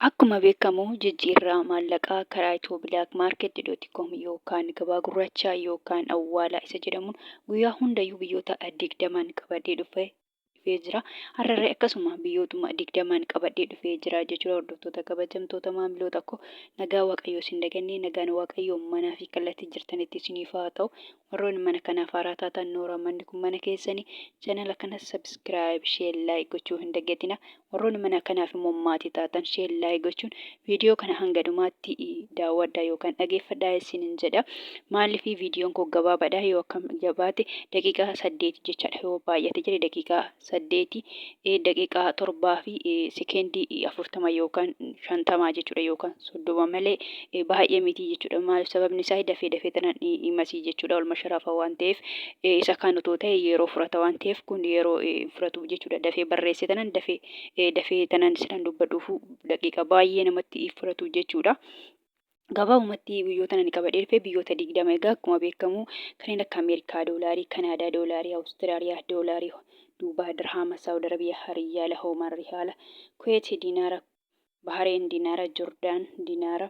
Akkuma beekamu jijjiirraa maallaqaa karaa Itoophiyaa.com yookaan gabaa gurraachaa yookaan awwaalaa isa jedhamuun guyyaa hundayyuu biyyoota 20 qabadee dhufee jira. Har'arree akkasuma biyyootuma 20 qabadee dhufee jira jechuudha. Hordoftoota kabajamtoota maamiloota koo nagaa waaqayyoo isin dagannee nagaan waaqayyoo manaa fi kallattii jirtanitti isiniif haa ta'u. Warroonni mana kanaaf haaraa taatan noora manni kun mana keessanii chaanala kanas sabskiraayib sheer laayik gochuu hin dagatina. Warroonni mana kanaaf immoo maatii taatan sheer laayik gochuun viidiyoo kana hanga dhumaatti daawwadhaa yookaan dhageeffadhaa isiniin jedha. Maaliif viidiyoon kun gabaabaadha yoo akkam jabaate daqiiqaa 8 jechaadha yoo baay'ate jedhe daqiiqaa 8 daqiiqaa 7 fi sekeendii 40 yookaan 50 jechuudha yookaan 30 malee baay'ee miti jechuudha. Maaliif sababni isaa dafee tanan himasii jechuudha. Olma sharafaa waan ta'eef isa kan otoo ta'e yeroo furata waan ta'eef kun yeroo furatu jechuudha. Dafee barreesse tanan dafee tanan sidan dubbadhuuf daqiiqa baay'ee namatti furatu jechuudha. Gabaabumatti biyyoota ani qabadee dhufee biyyoota 20 egaa akkuma beekamu kanneen akka Ameerikaa doolaarii, Kanaadaa doolaarii, Awustiraaliyaa doolaarii, Duubaa dirhama, Saawud Arabiyaa riyaala, Hoomaan riyaala, Kuweet diinaara, Bahareen diinaara, Joordaan diinaara,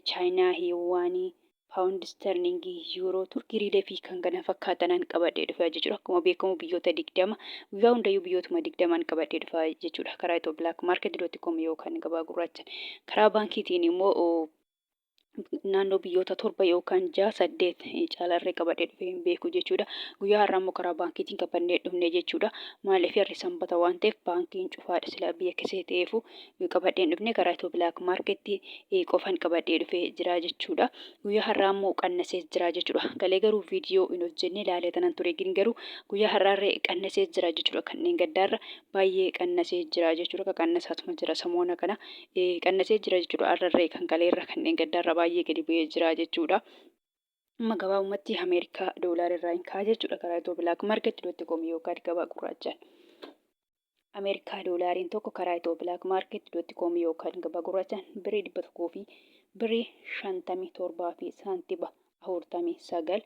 Chaayinaa hiiwaanii, paawundi sterlingii, yuuroo, turkii riilee fi kan kana fakkaatan qabadee dhufaa jechuudha. Akkuma beekamu biyyoota 20 guyyaa hundayyuu biyyootuma 20 qabadee dhufaa jechuudha. Karaa Itoophiyaa.com yookaan gabaa gurraacha. Karaa baankiitiin immoo naannoo biyyoota 7 yookaan 6-8 caalarree qabadee dhufee hin beeku jechuudha. Guyyaa har'aa immoo karaa baankiitiin qabannee dhufne jechuudha. Maaliif har'i sanbata waan ta'eef baankiin cufaadha silaa biyya keessee ta'eefu qabadheen dhufne karaa Itoophiyaa.com qofan qabadhee dhufee jira jechuudha. Guyyaa har'aa immoo qannasee jira jechuudha. Galee garuu viidiyoo hin hojjenne ilaalee tanan ture garuu guyyaa har'aarree qannasee jira jechuudha. Kanneen gaddaarra baay'ee qannasee jira jechuudha. Qannasaatuma jira samoona kana qannasee jira jechuudha. Har'arree kan galeerra kanneen gaddaarra baay'ee gadi bu'ee jira jechuudha. Amma gabaabumatti Ameerikaa doolaarirraa hin ka'a jechuudha. Karaa Itoophiyaa.com yookaan gabaa gurraachaan. Ameerikaa doolaariin tokko karaa Itoophiyaa.com yookaan gabaa gurraachaan birii 100 fi birii 57 fi saantiba 49.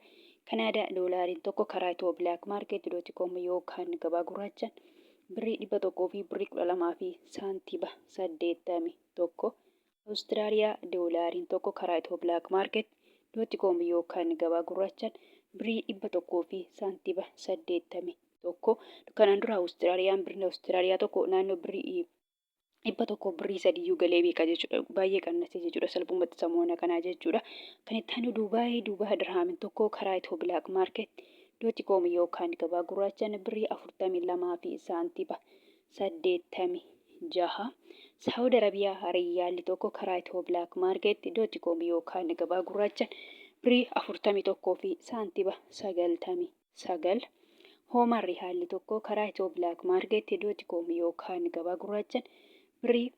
Kanaadaa doolaariin tokko karaa Itoophiyaa.com yookaan gabaa gurraachaan birii 100 fi birii 12 fi saantiba 81. Awustiraaliyaa doolaariin tokko karaa Itoophiyaa.com yookaan gabaa gurraachaan birii 100 fi saantiba 81. Kanaan dura Awustiraaliyaan birrii Awustiraaliyaa tokko naannoo birii 100 birii 3 galee beeka jechuudha. Baay'ee qannasee jechuudha. Salphumatti samoona kanaa jechuudha. Kan itti aanu Duubaa dirhamiin tokko karaa Itoophiyaa.com yookaan gabaa gurraachaan birii 42 fi saantiba 86. Saawud Arabiyaa riyaalli tokko karaa Itoophiyaa.com yookaan gabaa gurraachaan birii 41 fi saantiba 99. Hoomaan riyaalli tokko karaa Itoophiyaa.com yookaan gabaa gurraachaan birii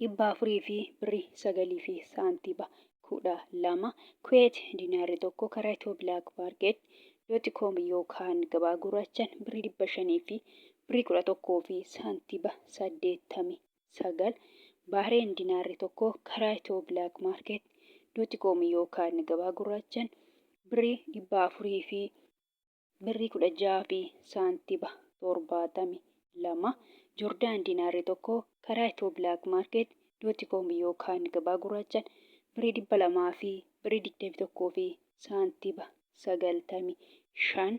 400 fi birii 9 fi saantiba 12. Kuweet diinaarri tokko karaa Itoophiyaa.com yookaan gabaa gurraachaan birii 500 fi birii 11 fi saantiba 89. Bahareen diinaarri tokko karaa Itoophiyaa.com yookaan gabaa gurraachaan birii 400 fi birii 16 fi saantiba 72. Joordaan diinaarri tokko karaa Itoophiyaa.com yookaan gabaa gurraachaan birii 200 fi birii 21 fi saantiba 95.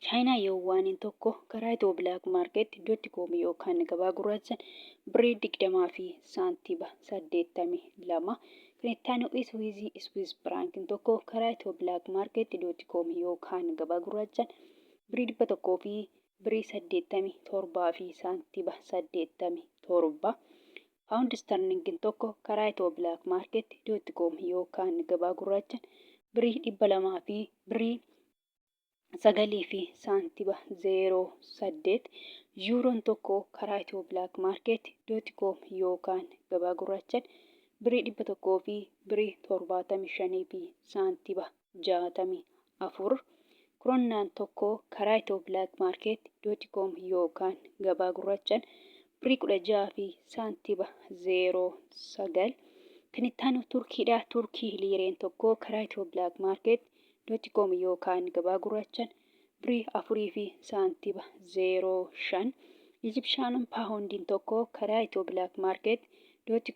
Chaayinaa yuwaaniin tokko karaa Itoophiyaa.com yookaan gabaa gurraachaan birii 20 fi saantiba 82. Kan itti aanu Swiss firaankiin tokko karaa Itoophiyaa.com yookaan gabaa gurraachaan birii 100 fi birii 87 fi saantiba 87. Paawundi sterlingiin tokko karaa Itoophiyaa.com yookaan gabaa gurraachaan birii 200 fi birii 9 fi saantiba 08. Yuuroon tokko karaa Itoophiyaa.com yookaan gabaa gurraachaan birii 100 fi birii 75 fi saantiba 64. Kroonaan tokko karaa Itoophiyaa.com yookaan gabaa gurraachaan birii 16 fi saantiba 09. Kan itti aanu Turkiidha. Turkii liireen tokko karaa Itoophiyaa.com yookaan gabaa gurraachaan birii 4 fi saantiba 05. Ijipshaan paawundiin tokko karaa Itiyoo Bilaak Maarket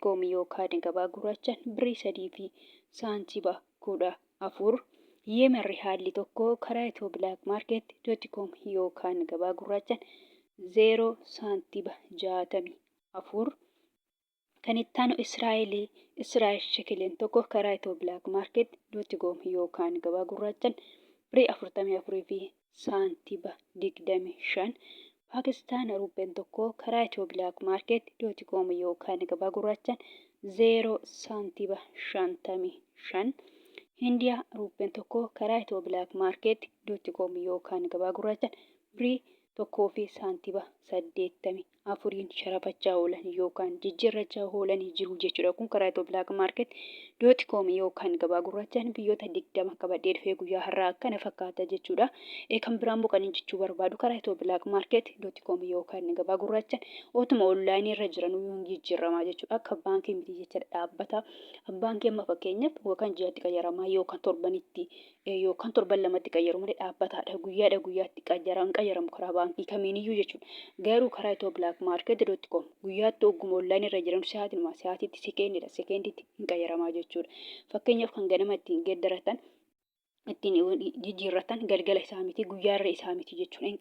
.com yookaan gabaa gurraachaan birrii 3.14. Yemen riyaalli tokko karaa Itiyoo Bilaak Maarket .com yookaan gabaa gurraachaan 0.64. Kan itti aanu Israa'el shekeliin tokko karaa Itiyoo Bilaak Maarket .com yookaan gabaa gurraachaan birrii 44.25. Paakistaan ruupeen tokko karaa Itiyoo Bilaak Maarket .com yookaan gabaa gurraachaan 0.55. Hindiyaa ruupeen tokko karaa Itiyoo Bilaak Maarket .com yookaan gabaa gurraachaan birrii 1.84 sharafachaa oolan yookaan jijjiirrachaa oolanii jiru jechuudha. Kun karaa Itiyoo Bilaak Maarket .com yookaan gabaa gurraachaan biyyoota 20 qabadhee dhufee guyyaa har'aa akkana fakkaata jechuudha. Kan biraan boqanii jechuu barbaadu karaa Itiyoo Bilaak Maarket .com yookaan gabaa gurraachaan otuma onlaayinii irra jiran jijjiiramaa jechuudha. Akka baankii miti jechuudha dhaabbata. Baankii amma fakkeenyaaf yookaan ji'aatti qayyaramaa yookaan torbanitti yookaan torban lamatti qayyaru malee dhaabbataadha. Guyyaatti qayyaramu karaa baankii kamiiniyyuu jechuudha. Garuu karaa Itiyoo Bilaak Maarket .com guyyaatti ogguma onlaayinii irra jiran sa'aatiitti sekendiitti hin qayyaramaa jechuudha. Fakkeenyaaf kan ganama ittiin geeddaratan ittiin jijjiirratan galgala isaa miti guyyaarra isaa miti jechuudha. Hin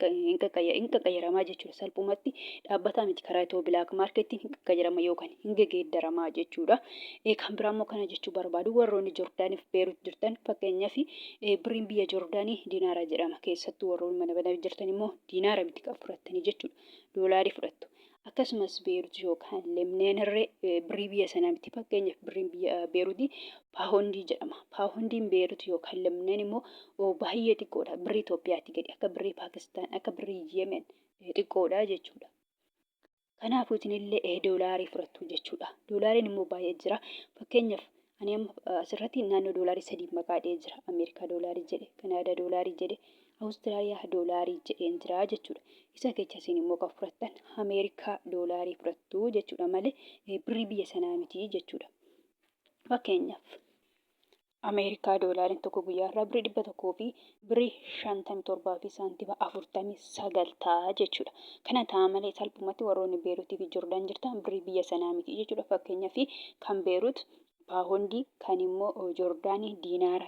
qayyaramaa jechuudha. Salphumatti dhaabbataa miti karaa Itiyoo Bilaak Maarketiin hin qayyarama yookaan hin geeddaramaa jechuudha. Kan biraa immoo kana jechuu barbaadu warroonni Joordaaniif Beerut jirtan fakkeenyaaf birriin biyya Joordaanii diinaara jedhama. Keessattuu warroonni mana banaa jirtan immoo diinaara miti kan fudhattanii jechuudha. Doolaarii fudhattu. Akkasumas Beerut yookaan Lemneenirree birrii biyya sanaa miti fakkeenyaaf birriin biyya Beerutii paawundii jedhama. Paawundiin Beerut yookaan Lemneen immoo baay'ee xiqqoodha. Birrii Itoophiyaatti gadi akka birrii Paakistaan akka birrii Yemen xiqqoodha jechuudha. Kanaafuu isinillee doolaarii fudhattu jechuudha. Doolaariin immoo baay'ee jira. Fakkeenyaaf ani amma asirratti naannoo doolaarii 3 maqaadhee jira. Ameerikaa doolaarii jedhe, Kanaadaa doolaarii jedhe, Awustiraaliyaa doolaarii jedheen jira jechuudha. Isa keessa isin immoo kan fudhattan Ameerikaa doolaarii fudhattu jechuudha malee birrii biyya sanaa miti jechuudha. Fakkeenyaaf Ameerikaa doolaariin tokko guyyaarraa birrii 100 fi birrii 57 fi saantiima 49 ta'a jechuudha. Kana ta'a malee salphumatti warroonni Beerutii fi Joordaan jirtan birrii biyya sanaa miti jechuudha. Fakkeenyaaf kan Beerut paawundii kan immoo Joordaanii diinaara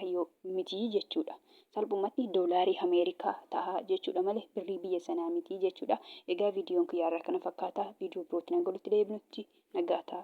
miti jechuudha. Salphumatti doolaarii Ameerikaa ta'a jechuudha malee birrii biyya sanaa miti jechuudha. Egaa viidiyoon kiyyaarraa kana fakkaata. Viidiyoo birootiin hanga walitti deebinutti nagaa ta'a.